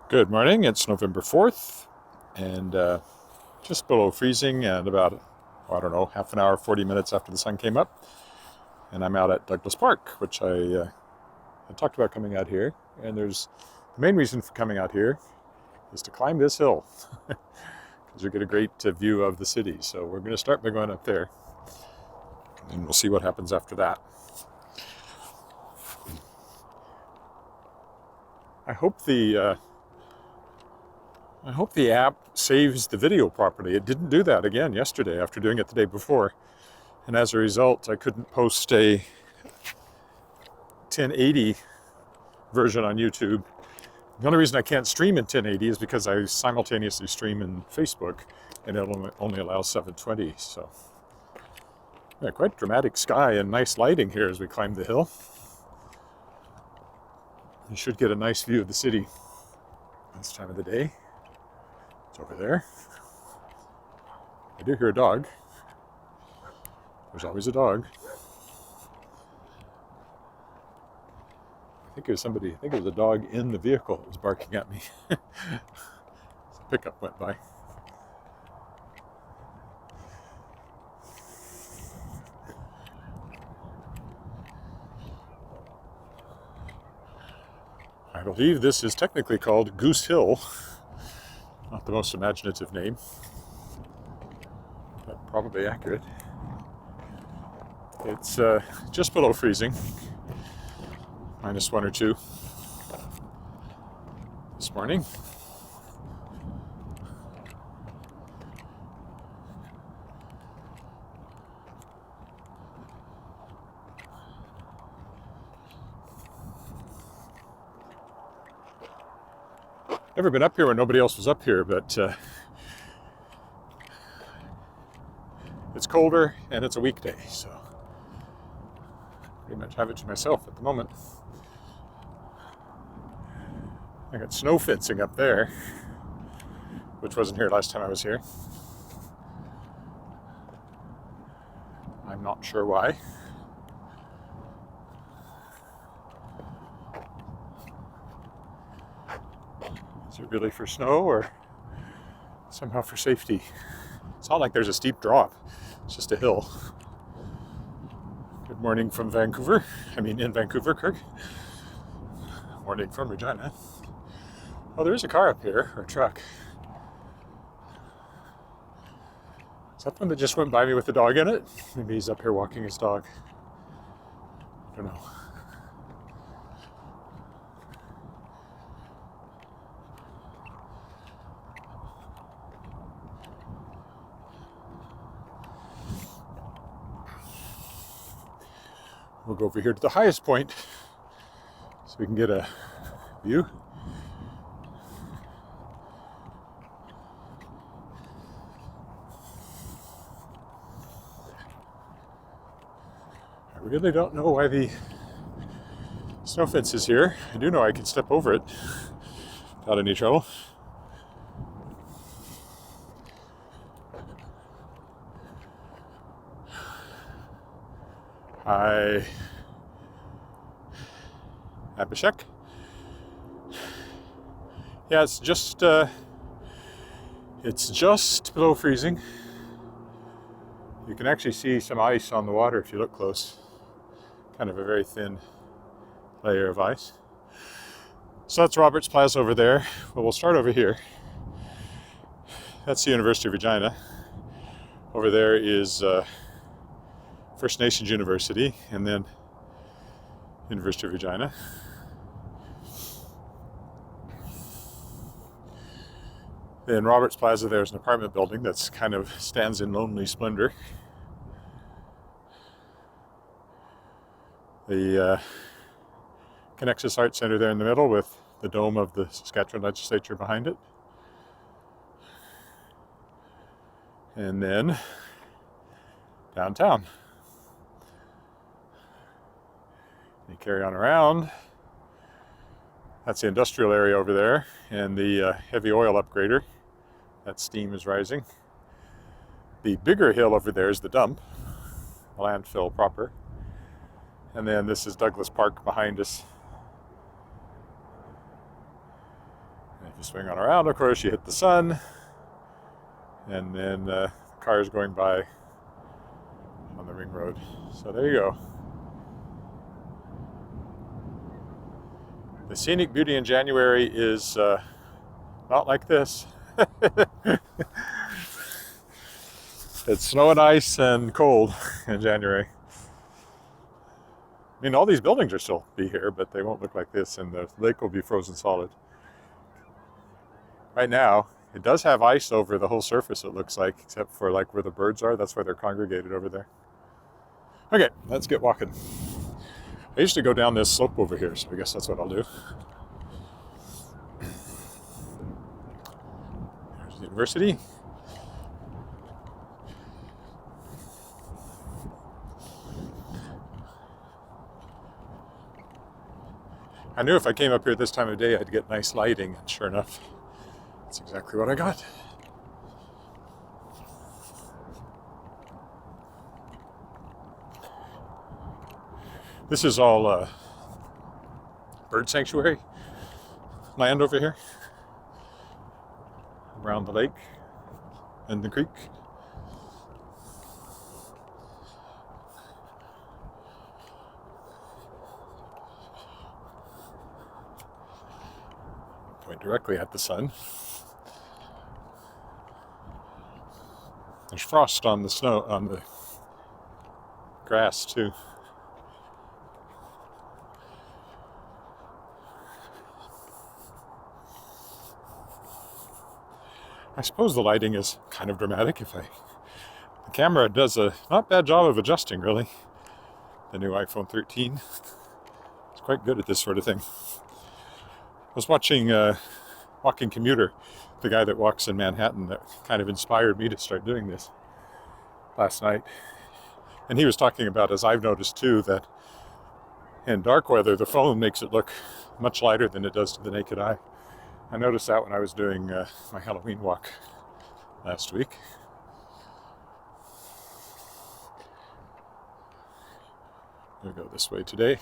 Good morning, it's November 4th, and just below freezing, and about, I don't know, half an hour, 40 minutes after the sun came up. And I'm out at Douglas Park, which I talked about coming out here. And the main reason for coming out here is to climb this hill, because you get a great view of the city. So we're going to start by going up there, and we'll see what happens after that. I hope the app saves the video properly. It didn't do that again yesterday after doing it the day before. And as a result, I couldn't post a 1080 version on YouTube. The only reason I can't stream in 1080 is because I simultaneously stream in Facebook, and it only allows 720. So, yeah, quite dramatic sky and nice lighting here as we climb the hill. You should get a nice view of the city this time of the day. It's over there. I do hear a dog. There's always a dog. I think it was a dog in the vehicle that was barking at me. A pickup went by. I believe this is technically called Goose Hill. Not the most imaginative name, but probably accurate. It's just below freezing, -1 or 2 this morning. Never been up here when nobody else was up here, but it's colder and it's a weekday, so pretty much have it to myself at the moment. I got snow fencing up there, which wasn't here last time I was here. I'm not sure why. Is it really for snow or somehow for safety? It's not like there's a steep drop. It's just a hill. Good morning from Vancouver. In Vancouver, Kirk. Morning from Regina. Oh, there is a car up here, or a truck. Is that one that just went by me with the dog in it? Maybe he's up here walking his dog. I don't know. We'll go over here to the highest point so we can get a view. I really don't know why the snow fence is here. I do know I can step over it without any trouble. Hi, Abhishek. Yeah, it's just below freezing. You can actually see some ice on the water if you look close. Kind of a very thin layer of ice. So that's Roberts Plaza over there. Well, we'll start over here. That's the University of Regina. Over there is First Nations University, and then University of Regina. Then Roberts Plaza, there's an apartment building that's kind of stands in lonely splendor. The Connexus Art Center there in the middle with the dome of the Saskatchewan legislature behind it. And then downtown. You carry on around. That's the industrial area over there, and the heavy oil upgrader. That steam is rising. The bigger hill over there is the dump, the landfill proper. And then this is Douglas Park behind us. If you swing on around, of course, you hit the sun, and then cars going by on the ring road. So there you go. The scenic beauty in January is not like this. It's snow and ice and cold in January. I mean, all these buildings will still be here, but they won't look like this, and the lake will be frozen solid. Right now, it does have ice over the whole surface, it looks like, except for like where the birds are. That's why they're congregated over there. Okay, let's get walking. I used to go down this slope over here, so I guess that's what I'll do. There's the university. I knew if I came up here this time of day, I'd get nice lighting, and sure enough, that's exactly what I got. This is all bird sanctuary land over here, around the lake and the creek. Point directly at the sun. There's frost on the snow, on the grass too. I suppose the lighting is kind of dramatic. The camera does a not bad job of adjusting, really. The new iPhone 13. It's quite good at this sort of thing. I was watching Walking Commuter, the guy that walks in Manhattan, that kind of inspired me to start doing this last night. And he was talking about, as I've noticed too, that in dark weather, the phone makes it look much lighter than it does to the naked eye. I noticed that when I was doing my Halloween walk last week. We'll go this way today.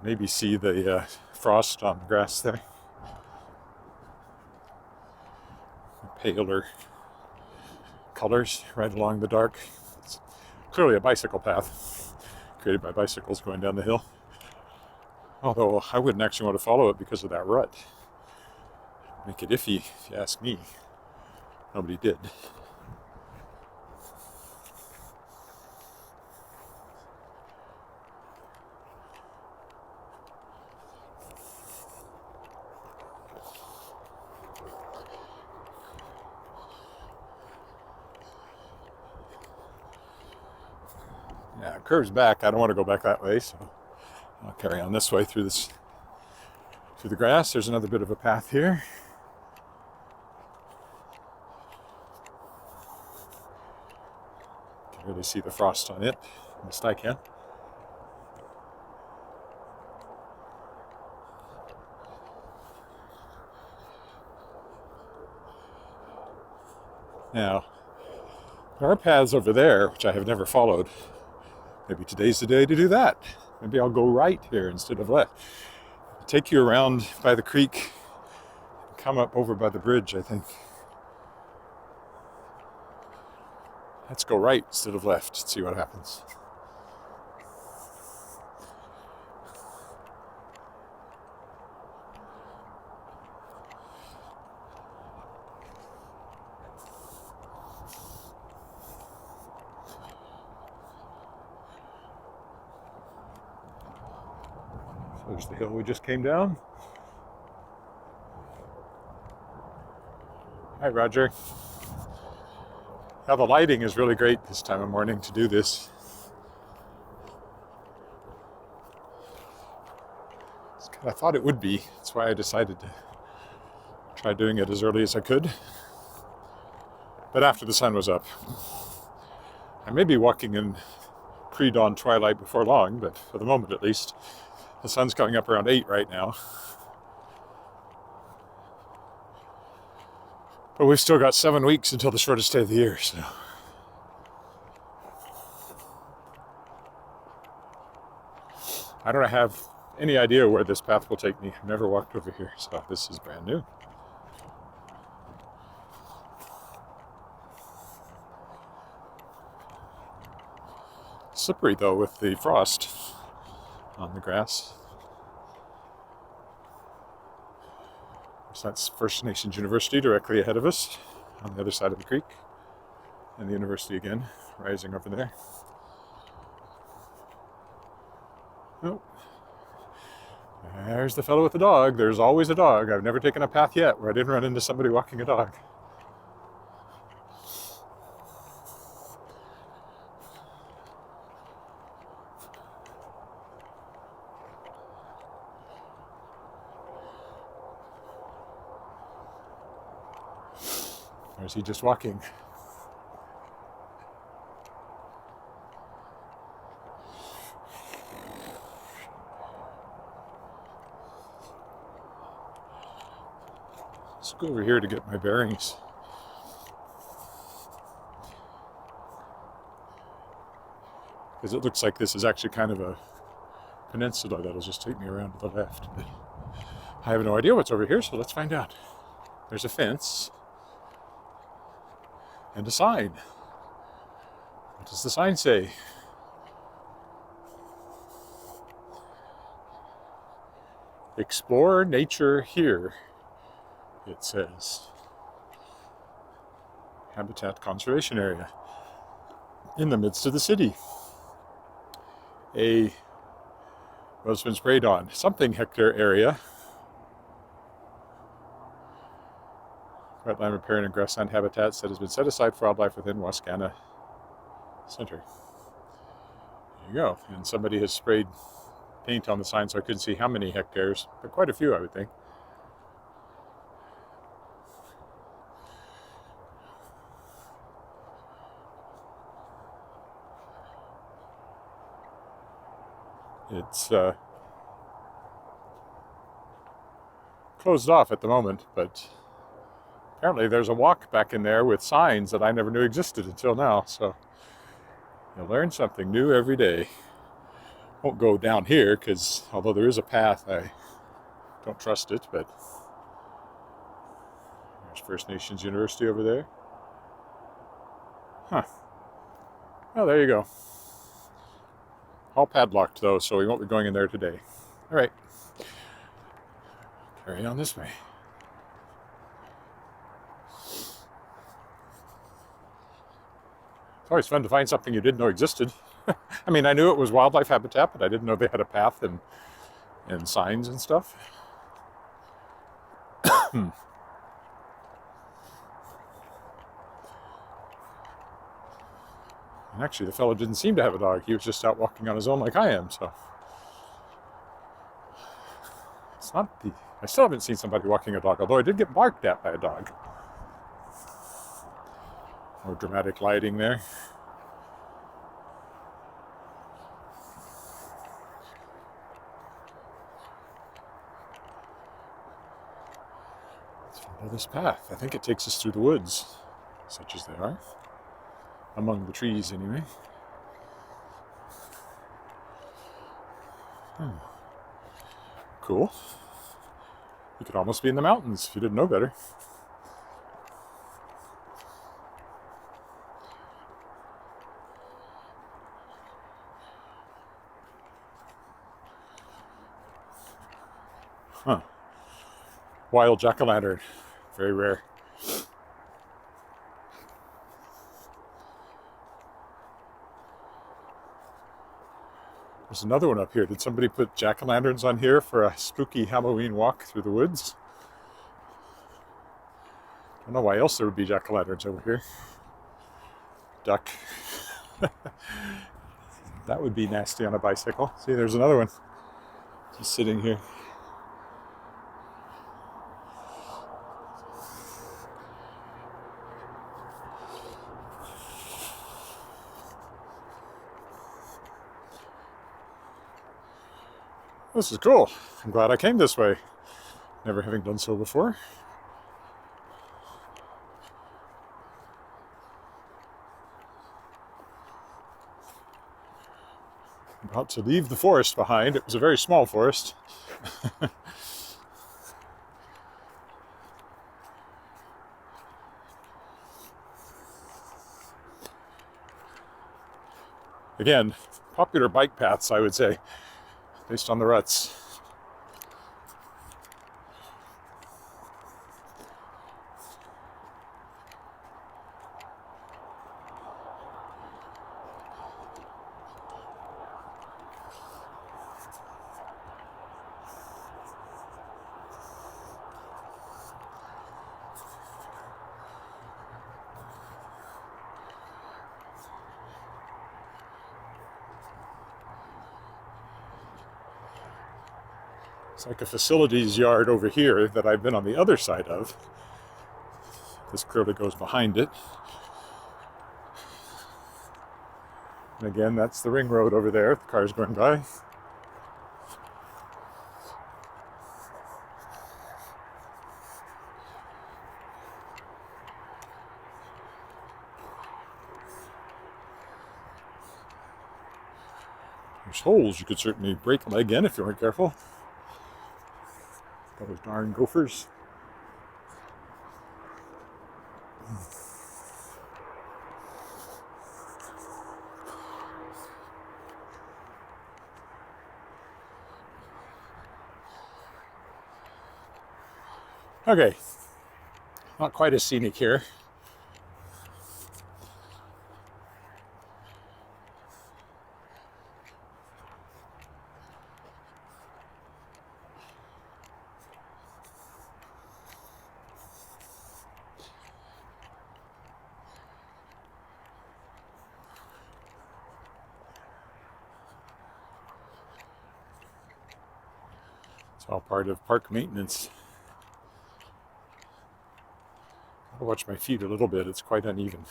Maybe see the frost on the grass there. Paler colors right along the dark. It's clearly a bicycle path created by bicycles going down the hill. Although I wouldn't actually want to follow it because of that rut. Make it iffy, if you ask me. Nobody did. Yeah, it curves back. I don't want to go back that way, so I'll carry on this way through the grass. There's another bit of a path here. Can really see the frost on it, at least I can. Now, there are paths over there, which I have never followed. Maybe today's the day to do that. Maybe I'll go right here instead of left. Take you around by the creek, come up over by the bridge, I think. Let's go right instead of left and see what happens. There's the hill we just came down. Hi, Roger. Now the lighting is really great this time of morning to do this. I thought it would be. That's why I decided to try doing it as early as I could. But after the sun was up. I may be walking in pre-dawn twilight before long, but for the moment at least. The sun's coming up around 8 right now. But we've still got 7 weeks until the shortest day of the year, so. I don't have any idea where this path will take me. I've never walked over here, so this is brand new. Slippery though with the frost on the grass. So that's First Nations University directly ahead of us on the other side of the creek. And the university again, rising over there. Oh, there's the fellow with the dog. There's always a dog. I've never taken a path yet where I didn't run into somebody walking a dog. Or is he just walking? Let's go over here to get my bearings. Because it looks like this is actually kind of a peninsula that'll just take me around to the left. But I have no idea what's over here, so let's find out. There's a fence and a sign. What does the sign say? Explore nature here, it says. Habitat conservation area in the midst of the city. A what's been sprayed on something hectare area. Wetland riparian and grassland habitats that has been set aside for wildlife within Wascana Center. There you go. And somebody has sprayed paint on the sign, so I couldn't see how many hectares, but quite a few, I would think. It's closed off at the moment, but apparently there's a walk back in there with signs that I never knew existed until now, so you learn something new every day. Won't go down here because although there is a path, I don't trust it, but there's First Nations University over there. Huh. Well, there you go. All padlocked though, so we won't be going in there today. All right. Carry on this way. It's always fun to find something you didn't know existed. I mean, I knew it was wildlife habitat, but I didn't know they had a path and signs and stuff. And actually, the fellow didn't seem to have a dog. He was just out walking on his own like I am, so. It's not the... I still haven't seen somebody walking a dog, although I did get barked at by a dog. More dramatic lighting there. Let's follow this path. I think it takes us through the woods, such as they are. Among the trees, anyway. Cool. You could almost be in the mountains if you didn't know better. Huh. Wild jack-o'-lantern. Very rare. There's another one up here. Did somebody put jack-o'-lanterns on here for a spooky Halloween walk through the woods? I don't know why else there would be jack-o'-lanterns over here. Duck. That would be nasty on a bicycle. See, there's another one. Just sitting here. This is cool. I'm glad I came this way, never having done so before. About to leave the forest behind. It was a very small forest. Again, popular bike paths, I would say, based on the ruts. It's like a facilities yard over here that I've been on the other side of. This clearly goes behind it. And again, that's the ring road over there, the cars going by. There's holes you could certainly break a leg in if you weren't careful. Those darn gophers. Okay, not quite as scenic here. It's all part of park maintenance. I'll watch my feet a little bit, it's quite uneven.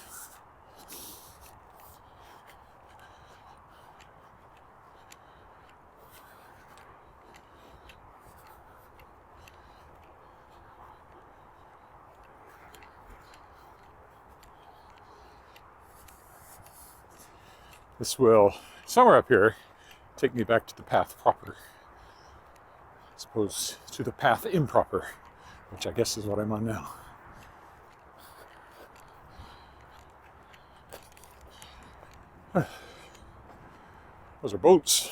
This will, somewhere up here, take me back to the path proper, as opposed to the path improper, which I guess is what I'm on now. Those are boats.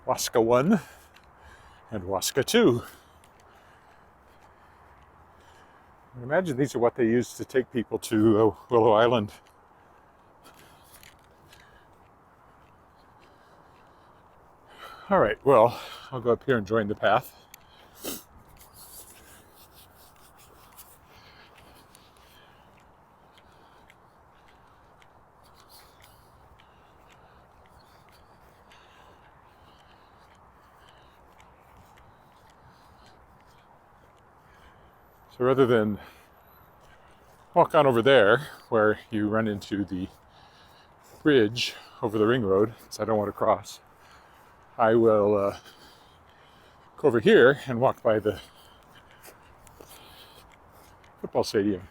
Wascana 1 and Wascana 2. I imagine these are what they use to take people to Willow Island. All right, well, I'll go up here and join the path. So rather than walk on over there where you run into the bridge over the ring road, because I don't want to cross, I will go over here and walk by the football stadium.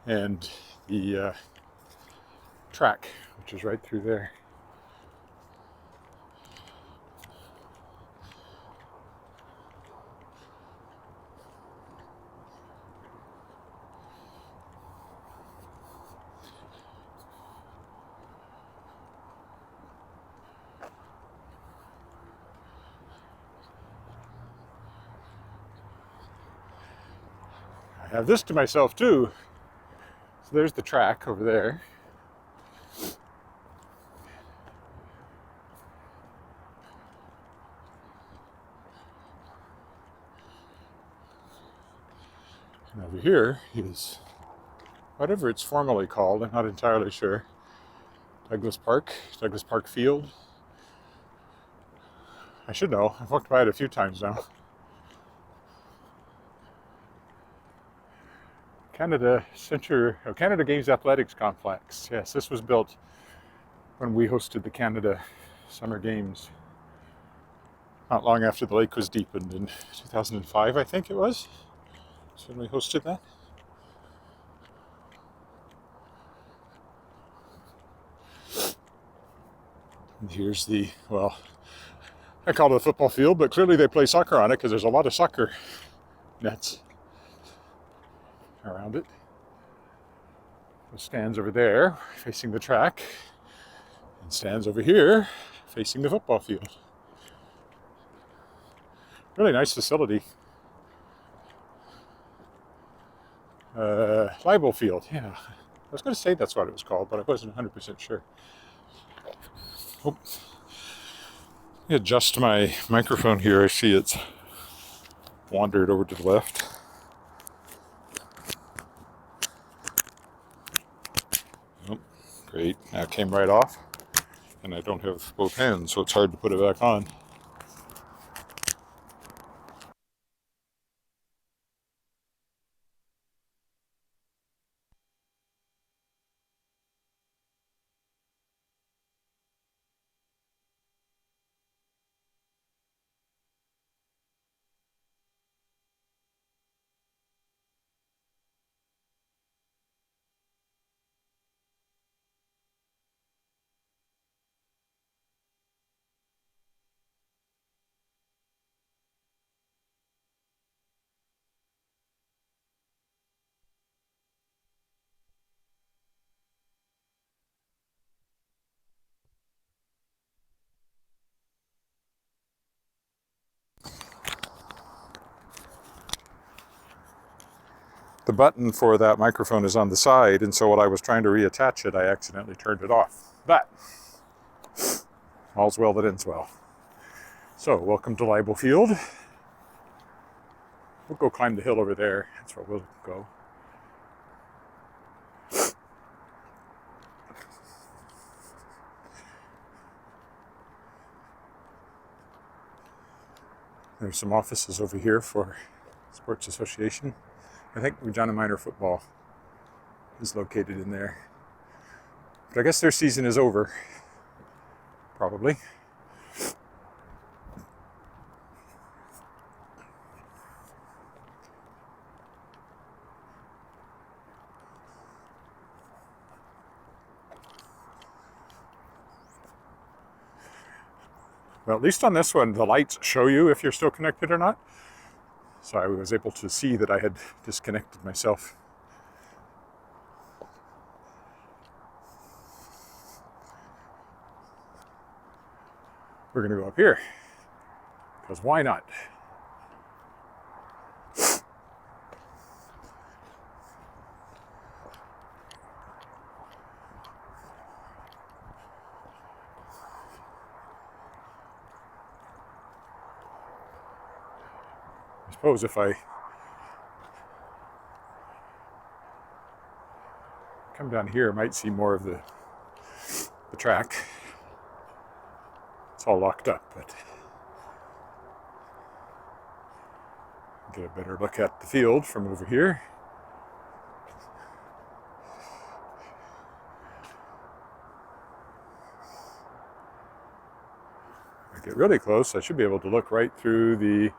And the track, which is right through there. I have this to myself too. So there's the track over there. And over here is whatever it's formally called, I'm not entirely sure. Douglas Park Field. I should know. I've walked by it a few times now. Canada Games Athletics Complex. Yes, this was built when we hosted the Canada Summer Games. Not long after the lake was deepened in 2005, I think it was. That's when we hosted that. And here's the, well, I call it a football field, but clearly they play soccer on it because there's a lot of soccer nets around it. The stands over there facing the track, and stands over here facing the football field. Really nice facility. Libel Field, yeah. I was going to say that's what it was called, but I wasn't 100% sure. Oh. Let me adjust my microphone here. I see it's wandered over to the left. Oh, great. Now it came right off. And I don't have both hands, so it's hard to put it back on. The button for that microphone is on the side, and so when I was trying to reattach it, I accidentally turned it off. But all's well that ends well. So, welcome to Libel Field. We'll go climb the hill over there. That's where we'll go. There's some offices over here for Sports Association. I think Regina Minor Football is located in there. But I guess their season is over, probably. Well, at least on this one, the lights show you if you're still connected or not. So I was able to see that I had disconnected myself. We're going to go up here, because why not? I suppose if I come down here, I might see more of the track. It's all locked up, but get a better look at the field from over here. If I get really close, I should be able to look right through the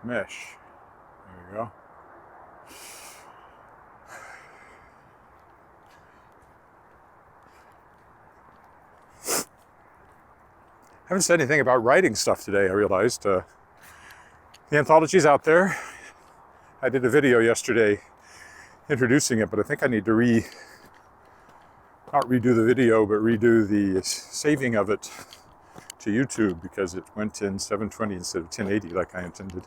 mesh. There we go. I haven't said anything about writing stuff today, I realized. The anthology's out there. I did a video yesterday introducing it, but I think I need to not redo the video, but redo the saving of it to YouTube, because it went in 720 instead of 1080 like I intended.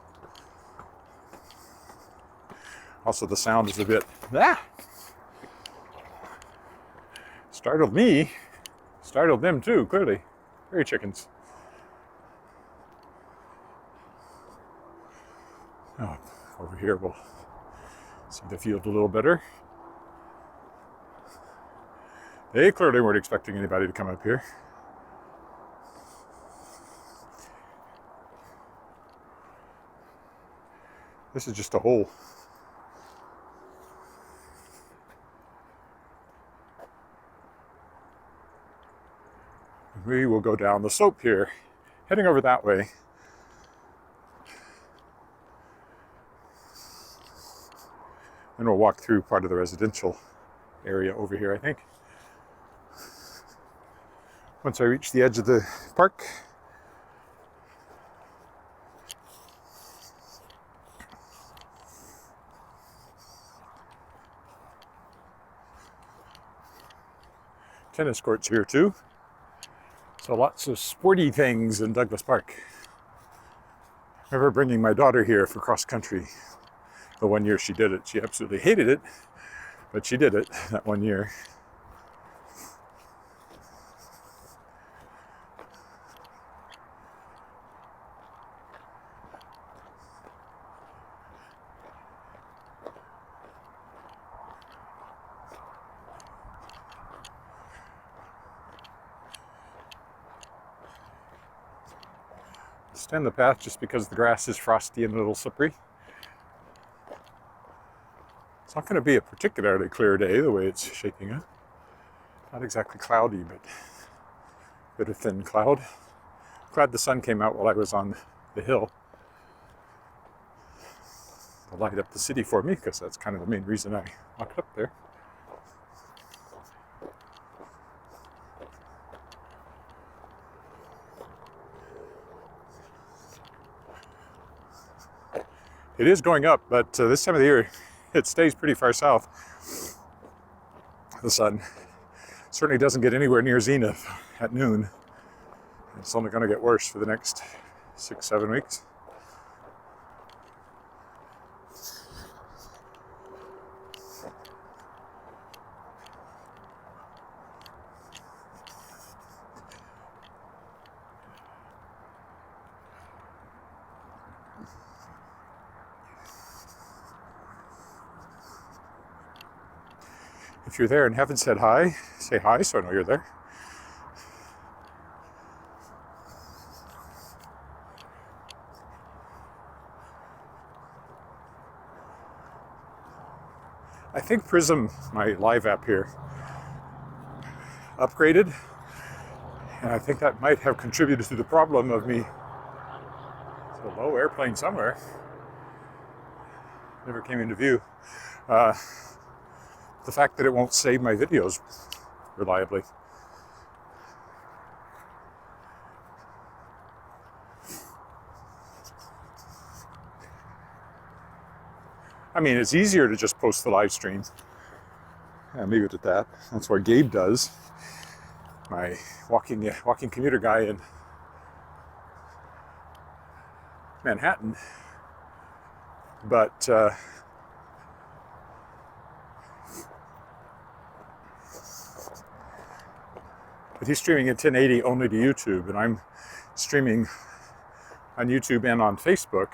Also, the sound is a bit, startled me, startled them too, clearly. Very chickens. Oh, over here we'll see the field a little better. They clearly weren't expecting anybody to come up here. This is just a hole. We will go down the slope here, heading over that way. And we'll walk through part of the residential area over here, I think. Once I reach the edge of the park. Tennis courts here too. So lots of sporty things in Douglas Park. I remember bringing my daughter here for cross country. The one year she did it. She absolutely hated it, but she did it that one year. Stand the path just because the grass is frosty and a little slippery. It's not going to be a particularly clear day the way it's shaping up. Not exactly cloudy, but a bit of thin cloud. Glad the sun came out while I was on the hill to light up the city for me, because that's kind of the main reason I walked up there. It is going up, but this time of the year, it stays pretty far south. The sun certainly doesn't get anywhere near zenith at noon. It's only going to get worse for the next 6-7 weeks. If you're there and haven't said hi, say hi so I know you're there. I think Prism, my live app here, upgraded, and I think that might have contributed to the problem of me. It's a low airplane somewhere. Never came into view. The fact that it won't save my videos reliably. I mean, it's easier to just post the live stream. And leave it at that. That's what Gabe does. My walking commuter guy in Manhattan. But he's streaming in 1080 only to YouTube, and I'm streaming on YouTube and on Facebook,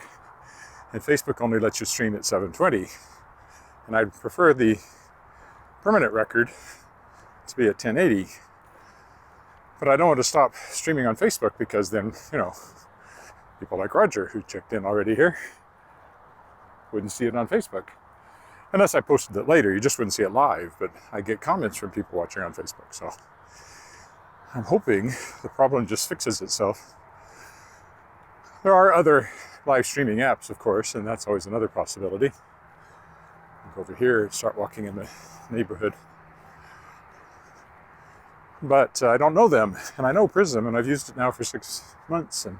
and Facebook only lets you stream at 720, and I'd prefer the permanent record to be at 1080, but I don't want to stop streaming on Facebook, because then, you know, people like Roger, who checked in already here, wouldn't see it on Facebook. Unless I posted it later, you just wouldn't see it live, but I get comments from people watching on Facebook, so I'm hoping the problem just fixes itself. There are other live streaming apps, of course, and that's always another possibility. Go over here and start walking in the neighborhood. But I don't know them, and I know Prism, and I've used it now for 6 months, and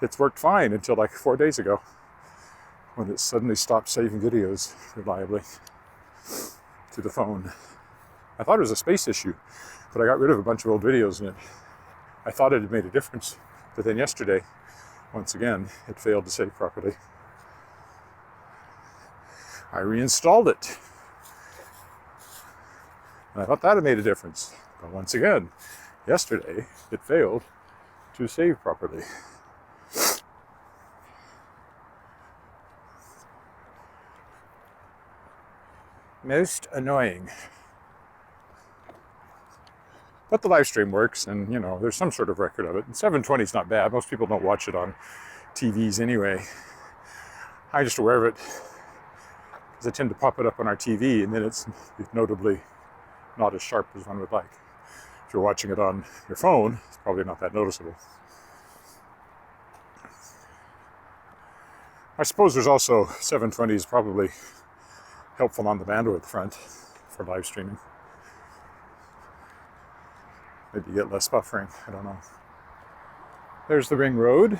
it's worked fine until like 4 days ago, when it suddenly stopped saving videos reliably to the phone. I thought it was a space issue, but I got rid of a bunch of old videos, and I thought it had made a difference. But then yesterday, once again, it failed to save properly. I reinstalled it, and I thought that had made a difference. But once again, yesterday, it failed to save properly. Most annoying. But the live stream works, and there's some sort of record of it. And 720 is not bad. Most people don't watch it on TVs anyway. I'm just aware of it because I tend to pop it up on our TV, and then it's notably not as sharp as one would like. If you're watching it on your phone, it's probably not that noticeable. I suppose there's also 720 is probably helpful on the bandwidth front for live streaming. Maybe you get less buffering, I don't know. There's the ring road.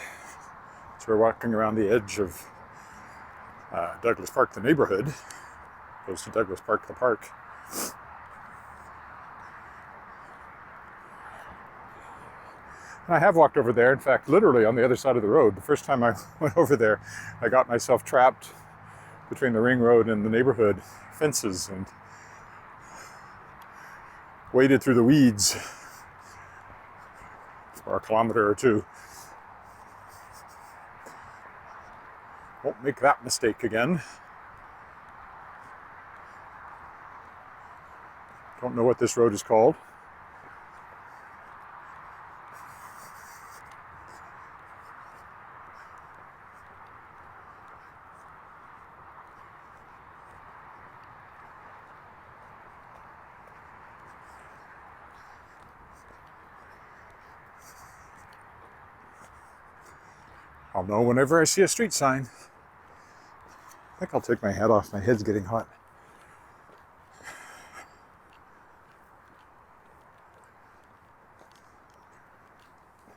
So we're walking around the edge of Douglas Park, the neighborhood, opposed to Douglas Park, the park. And I have walked over there, in fact, literally on the other side of the road. The first time I went over there, I got myself trapped between the ring road and the neighborhood fences and waded through the weeds for a kilometer or two. Won't make that mistake again. Don't know what this road is called. I'll know whenever I see a street sign. I think I'll take my hat off. My head's getting hot.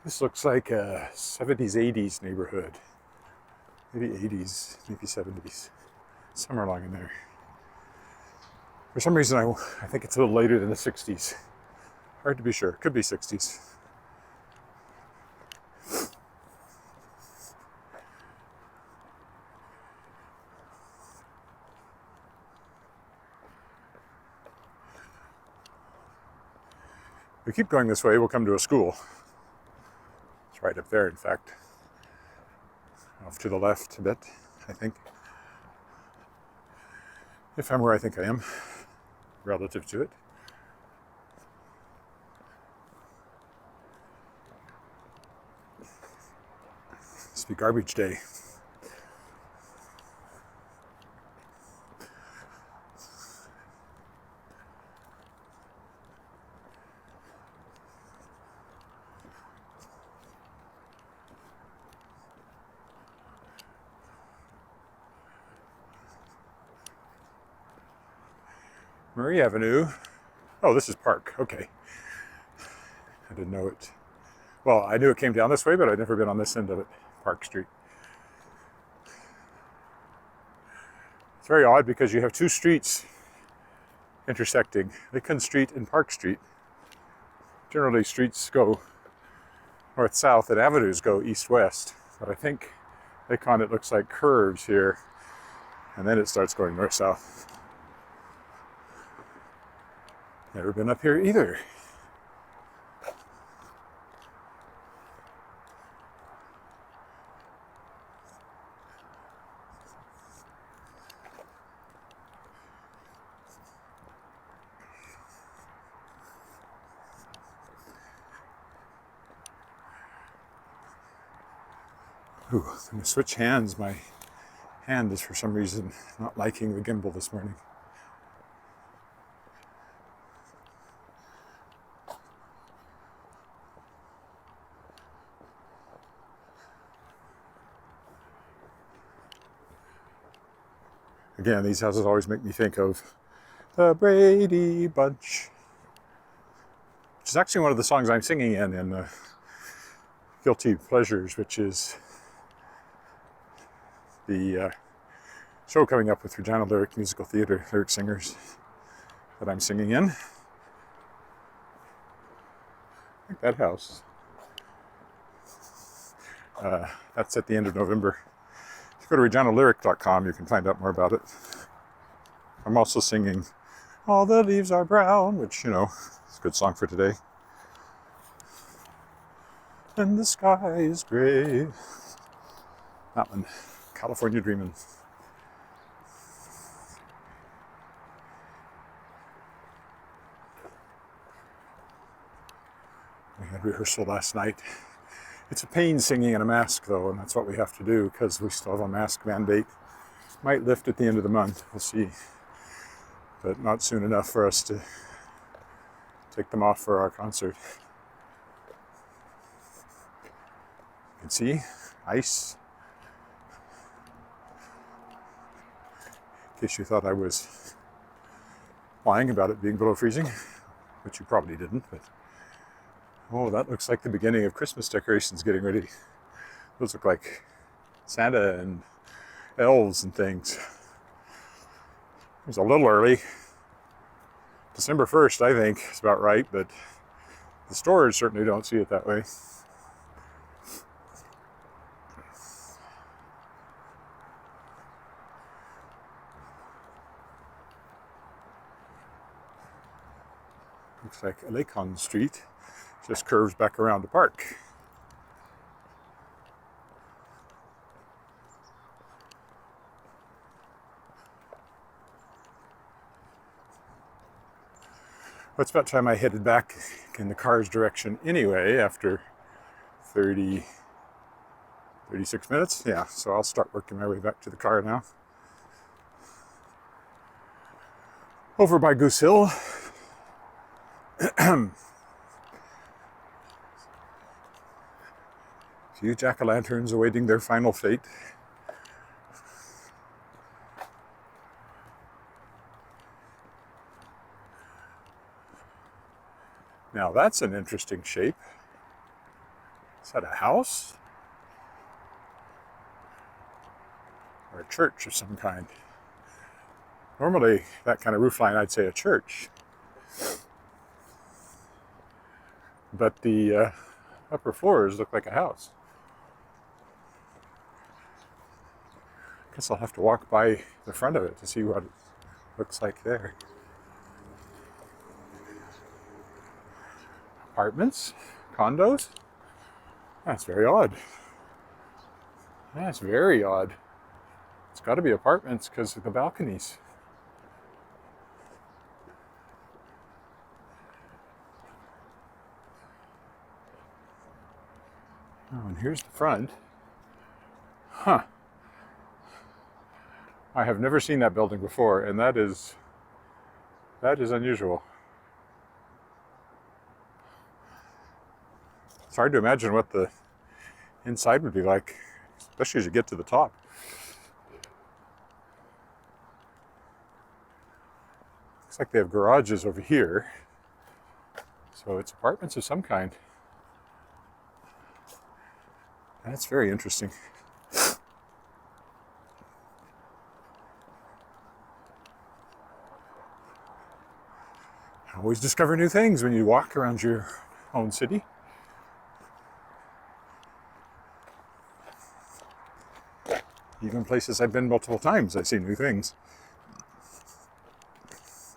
This looks like a 70s, 80s neighborhood. Maybe 80s, maybe 70s. Somewhere along in there. For some reason, I think it's a little later than the 60s. Hard to be sure. Could be 60s. If we keep going this way, we'll come to a school. It's right up there, in fact. Off to the left a bit, I think. If I'm where I think I am, relative to it. Must be garbage day. Murray Avenue. Oh, this is Park. Okay. I didn't know it. Well, I knew it came down this way, but I'd never been on this end of it. Park Street. It's very odd because you have two streets intersecting. Lincoln Street and Park Street. Generally, streets go north-south and avenues go east-west. But I think it looks like curves here, and then it starts going north-south. Never been up here either. Ooh, I'm going to switch hands. My hand is for some reason not liking the gimbal this morning. Again, these houses always make me think of the Brady Bunch, which is actually one of the songs I'm singing in Guilty Pleasures, which is the show coming up with Regina Lyric Musical Theatre, lyric singers that I'm singing in. I think that house. That's at the end of November. If you go to reginalyric.com, you can find out more about it. I'm also singing All the Leaves Are Brown, which, you know, is a good song for today. And the sky is gray. That one, California Dreamin'. We had rehearsal last night. It's a pain singing in a mask, though, and that's what we have to do because we still have a mask mandate Might lift at the end of the month, we'll see. But not soon enough for us to take them off for our concert. You can see ice. In case you thought I was lying about it being below freezing, which you probably didn't, but oh, that looks like the beginning of Christmas decorations getting ready. Those look like Santa and elves and things. It was a little early. December 1st, I think, is about right, but the stores certainly don't see it that way. Looks like Lacon Street just curves back around the park. Well, it's about time I headed back in the car's direction anyway after 36 minutes. Yeah, so I'll start working my way back to the car now. Over by Goose Hill. Few jack-o'-lanterns awaiting their final fate. Now that's an interesting shape. Is that a house? Or a church of some kind? Normally, that kind of roofline, I'd say a church. But the upper floors look like a house. Guess I'll have to walk by the front of it to see what it looks like there. Apartments? Condos? That's very odd. That's very odd. It's got to be apartments because of the balconies. Oh, and here's the front. Huh. I have never seen that building before, and that is unusual. It's hard to imagine what the inside would be like, especially as you get to the top. Looks like they have garages over here. So it's apartments of some kind. That's very interesting. Always discover new things when you walk around your own city. Even places I've been multiple times, I see new things.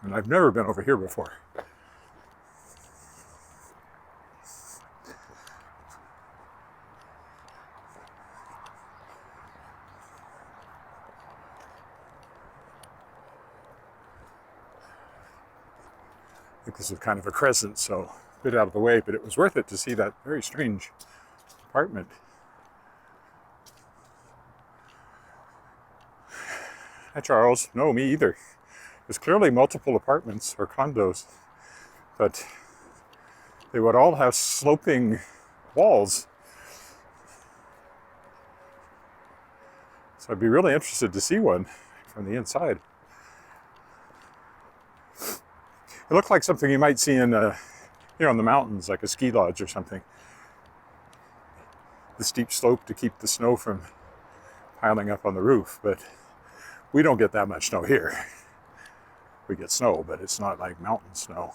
And I've never been over here before. I think this is kind of a crescent, so a bit out of the way, but it was worth it to see that very strange apartment. Hi, Charles. No, me either. There's clearly multiple apartments or condos, but they would all have sloping walls. So I'd be really interested to see one from the inside. It looked like something you might see in, on the mountains, like a ski lodge or something. The steep slope to keep the snow from piling up on the roof, but we don't get that much snow here. We get snow, but it's not like mountain snow.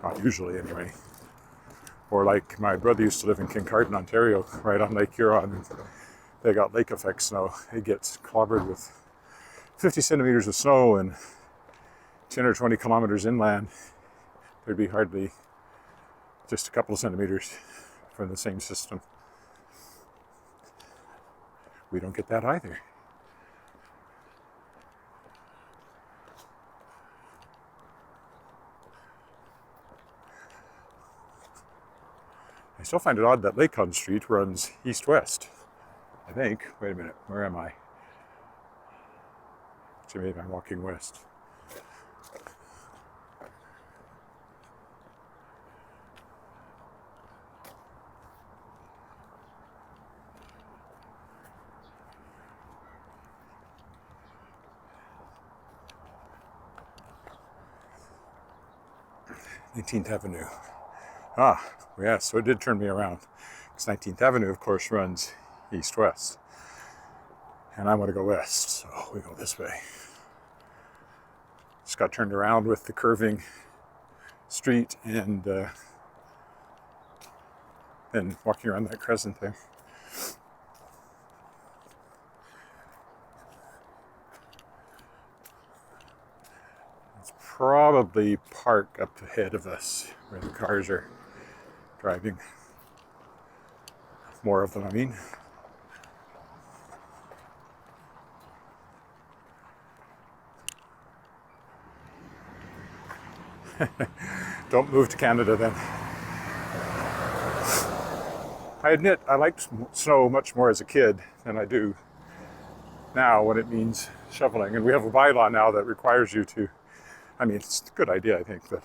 Not usually, anyway. Or like my brother used to live in Kincardine, Ontario, right on Lake Huron. They got lake effect snow. It gets clobbered with 50 centimeters of snow, and 10 or 20 kilometers inland, there'd be hardly just a couple of centimeters from the same system. We don't get that either. I still find it odd that Lakon Street runs east-west, I think. Wait a minute, where am I? Actually, maybe I'm walking west. Nineteenth Avenue. Ah, yeah, so it did turn me around. Because 19th Avenue, of course, runs east-west. And I want to go west, so we go this way. Just got turned around with the curving street and then walking around that crescent there. It's probably park up ahead of us where the cars are driving. More of them, I mean. Don't move to Canada then. I admit I liked snow much more as a kid than I do now when it means shoveling. And we have a bylaw now that requires you to, I mean, it's a good idea, I think, but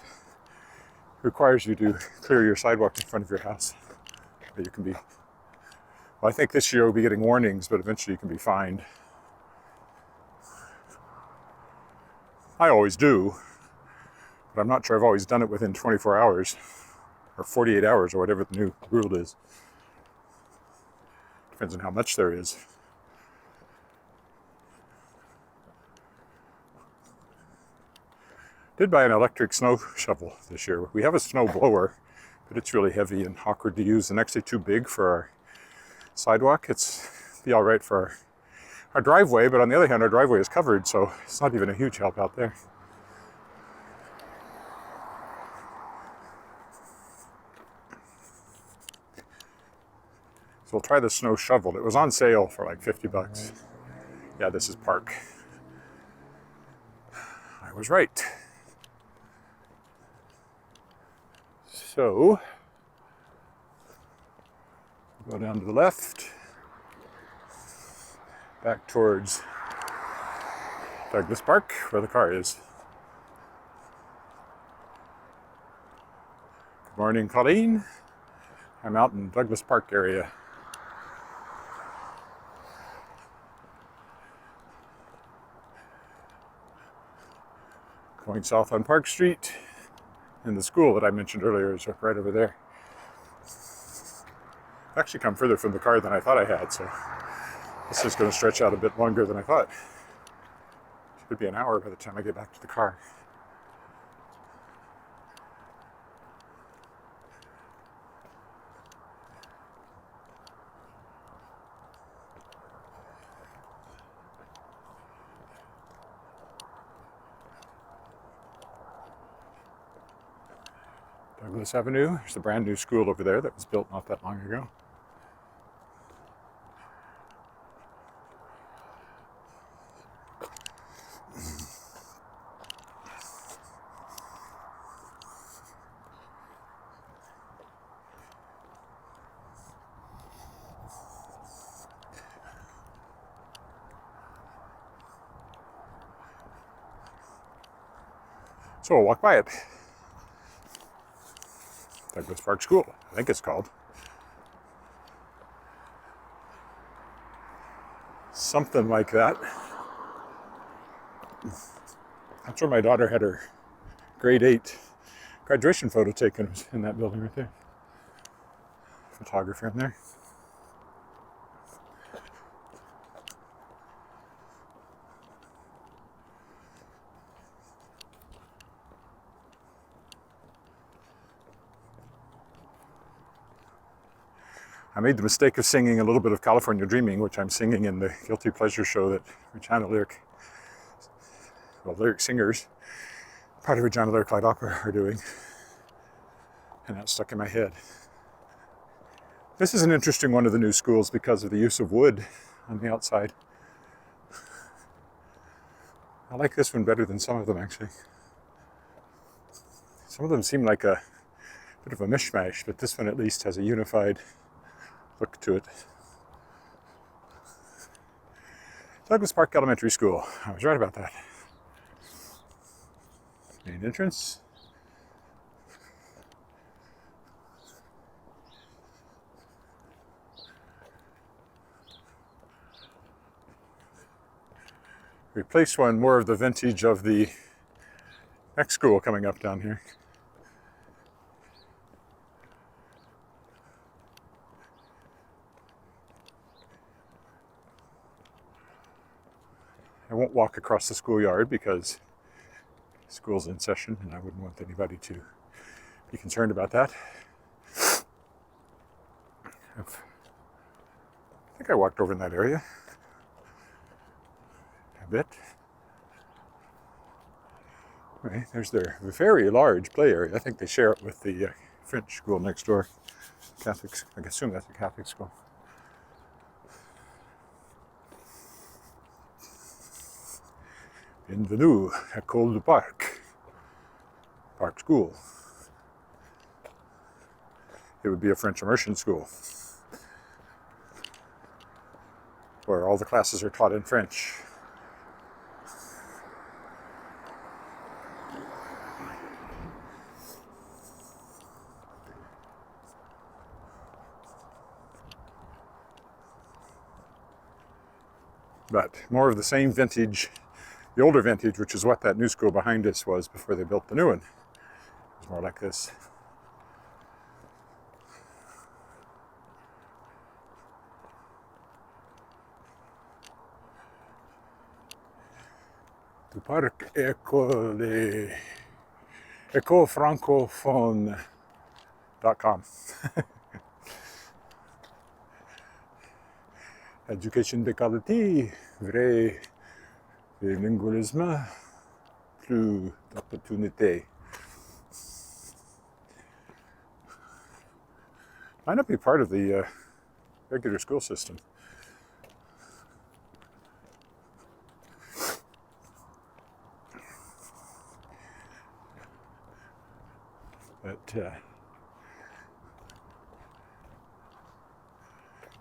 requires you to clear your sidewalk in front of your house. But you can be, well, I think this year we'll be getting warnings, but eventually you can be fined. I always do, but I'm not sure I've always done it within 24 hours or 48 hours or whatever the new rule is. Depends on how much there is. Did buy an electric snow shovel this year. We have a snow blower, but it's really heavy and awkward to use and actually too big for our sidewalk. It's be all right for our driveway, but on the other hand, our driveway is covered, so it's not even a huge help out there. So we'll try the snow shovel. It was on sale for like $50. Yeah, this is park. I was right. So, go down to the left, back towards Douglas Park, where the car is. Good morning, Colleen. I'm out in Douglas Park area. Going south on Park Street, and the school that I mentioned earlier is right over there. I've actually come further from the car than I thought I had, so this is going to stretch out a bit longer than I thought. It could be an hour by the time I get back to the car. Douglas Avenue, there's a brand new school over there that was built not that long ago. So we'll walk by it. Douglas Park School, I think it's called. Something like that. That's where my daughter had her grade 8 graduation photo taken, in that building right there. Photographer in there. I made the mistake of singing a little bit of California Dreaming, which I'm singing in the Guilty Pleasure show that Regina Lyric singers, part of Regina Lyric Light Opera, are doing. And that stuck in my head. This is an interesting one of the new schools because of the use of wood on the outside. I like this one better than some of them, actually. Some of them seem like bit of a mishmash, but this one at least has a unified look to it. Douglas Park Elementary School. I was right about that. Main entrance. Replace one more of the vintage of the next school coming up down here. I won't walk across the schoolyard because school's in session and I wouldn't want anybody to be concerned about that. I think I walked over in that area a bit. Right, there's their very large play area. I think they share it with the French school next door. Catholics, I assume that's a Catholic school. Bienvenue, École du Parc. Park School. It would be a French immersion school where all the classes are taught in French. But more of the same vintage, the older vintage, which is what that new school behind us was before they built the new one. It was more like this. Du Parc Écofrancophone.com. Éducation de qualité, vrai bilinguisme, plus d'opportunités. Might not be part of the regular school system. But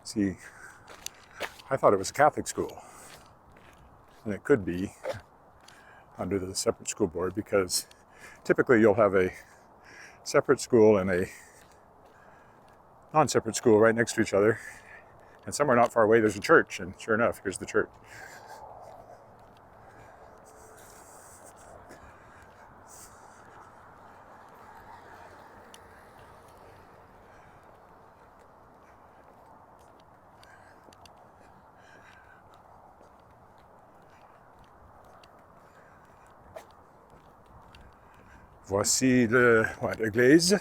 see, I thought it was a Catholic school, and it could be under the separate school board because typically you'll have a separate school and a non-separate school right next to each other, and somewhere not far away there's a church, and sure enough, here's the church. Voici l'église,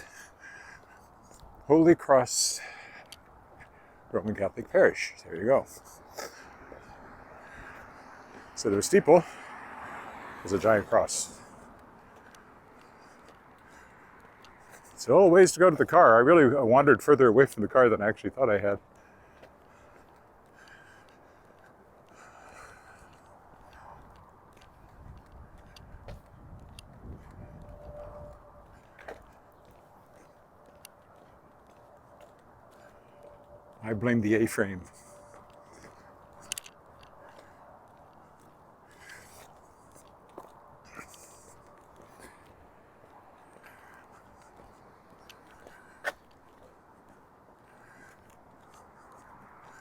Holy Cross Roman Catholic Parish. There you go. So their steeple is a giant cross. So a ways to go to the car. I really wandered further away from the car than I actually thought I had. I blame the A-frame.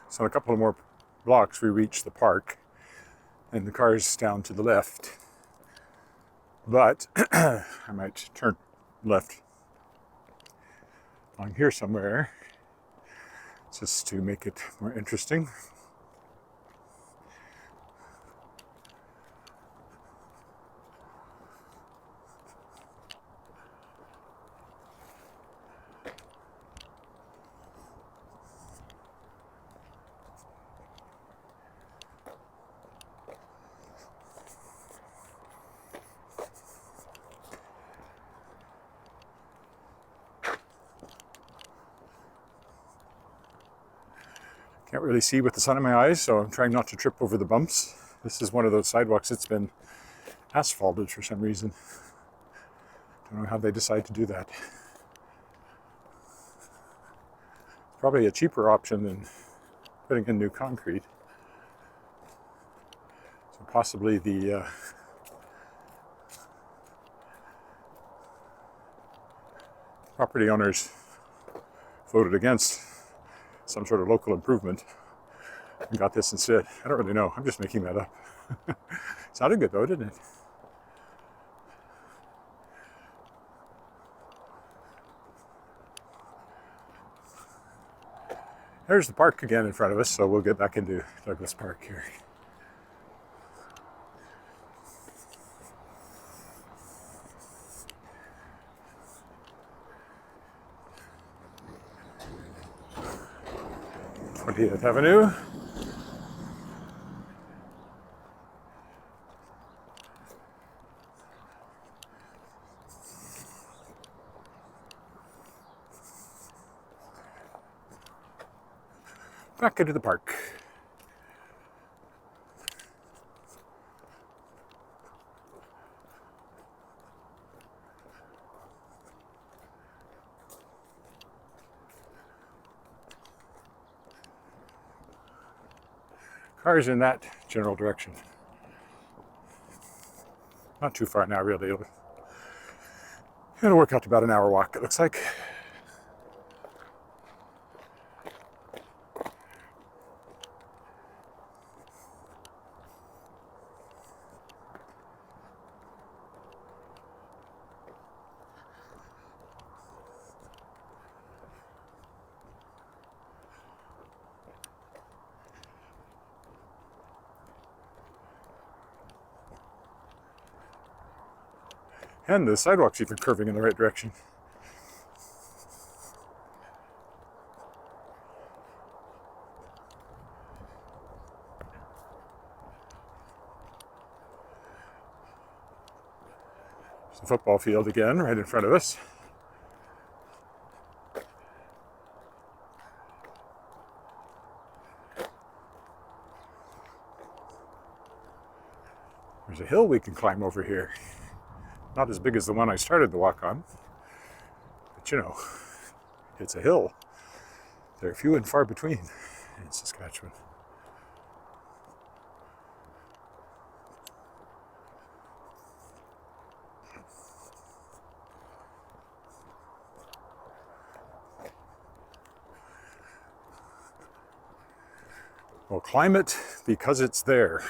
So in a couple of more blocks we reach the park and the car's down to the left. But I might turn left along here somewhere just to make it more interesting. Can't really see with the sun in my eyes, so I'm trying not to trip over the bumps. This is one of those sidewalks that's been asphalted for some reason. Don't know how they decide to do that. probably a cheaper option than putting in new concrete. So possibly the property owners voted against some sort of local improvement and got this instead. I don't really know. I'm just making that up. Sounded good though, didn't it? There's the park again in front of us, so we'll get back into Douglas Park here. "20th Avenue. Back into the park. Cars in that general direction. Not too far now, really. It'll work out to about an hour walk, it looks like. And the sidewalk's even curving in the right direction. There's the football field again, right in front of us. There's a hill we can climb over here. Not as big as the one I started the walk on, but you know, it's a hill. They're few and far between in Saskatchewan. We'll climb it because it's there.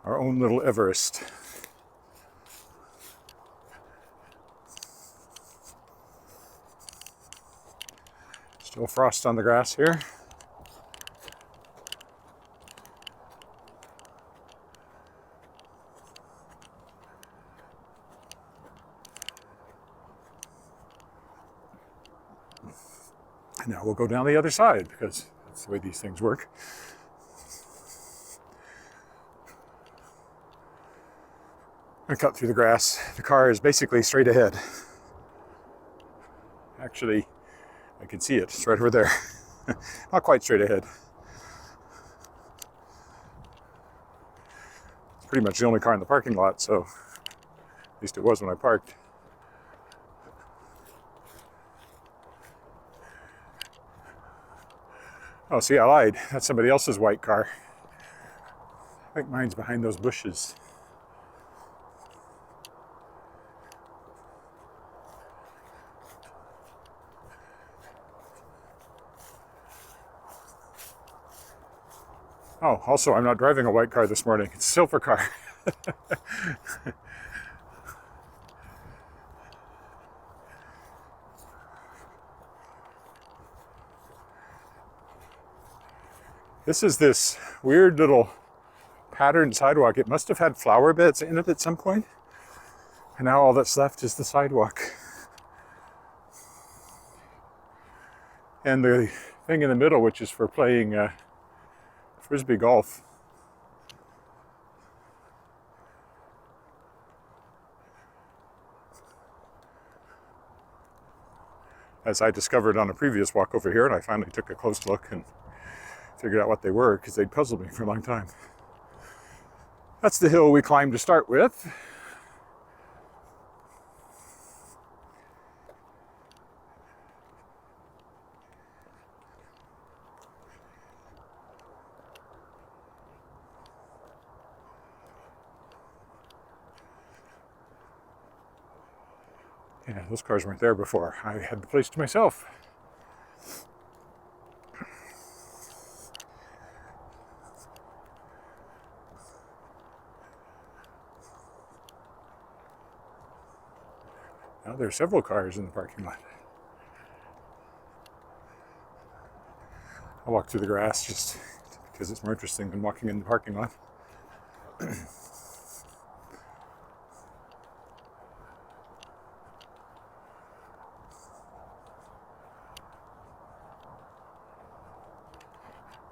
Our own little Everest. Still frost on the grass here. And now we'll go down the other side because that's the way these things work. I cut through the grass. The car is basically straight ahead. Actually, I can see it. It's right over there. Not quite straight ahead. It's pretty much the only car in the parking lot, so at least it was when I parked. Oh, see, I lied. That's somebody else's white car. I think mine's behind those bushes. Oh, also, I'm not driving a white car this morning. It's a silver car. This weird little patterned sidewalk. It must have had flower beds in it at some point. And now all that's left is the sidewalk. And the thing in the middle, which is for playing Frisbee golf. As I discovered on a previous walk over here, and I finally took a close look and figured out what they were, because they'd puzzled me for a long time. That's the hill we climbed to start with. Yeah, those cars weren't there before. I had the place to myself. Now there are several cars in the parking lot. I walk through the grass just because it's more interesting than walking in the parking lot.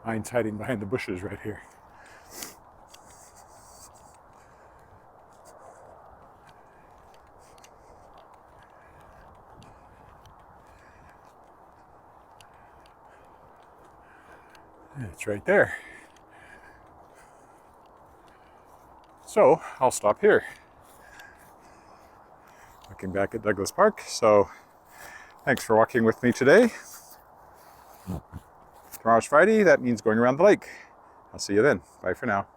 Mine's hiding behind the bushes right here. It's right there. So I'll stop here. Looking back at Douglas Park. So thanks for walking with me today. Tomorrow's Friday. That means going around the lake. I'll see you then. Bye for now.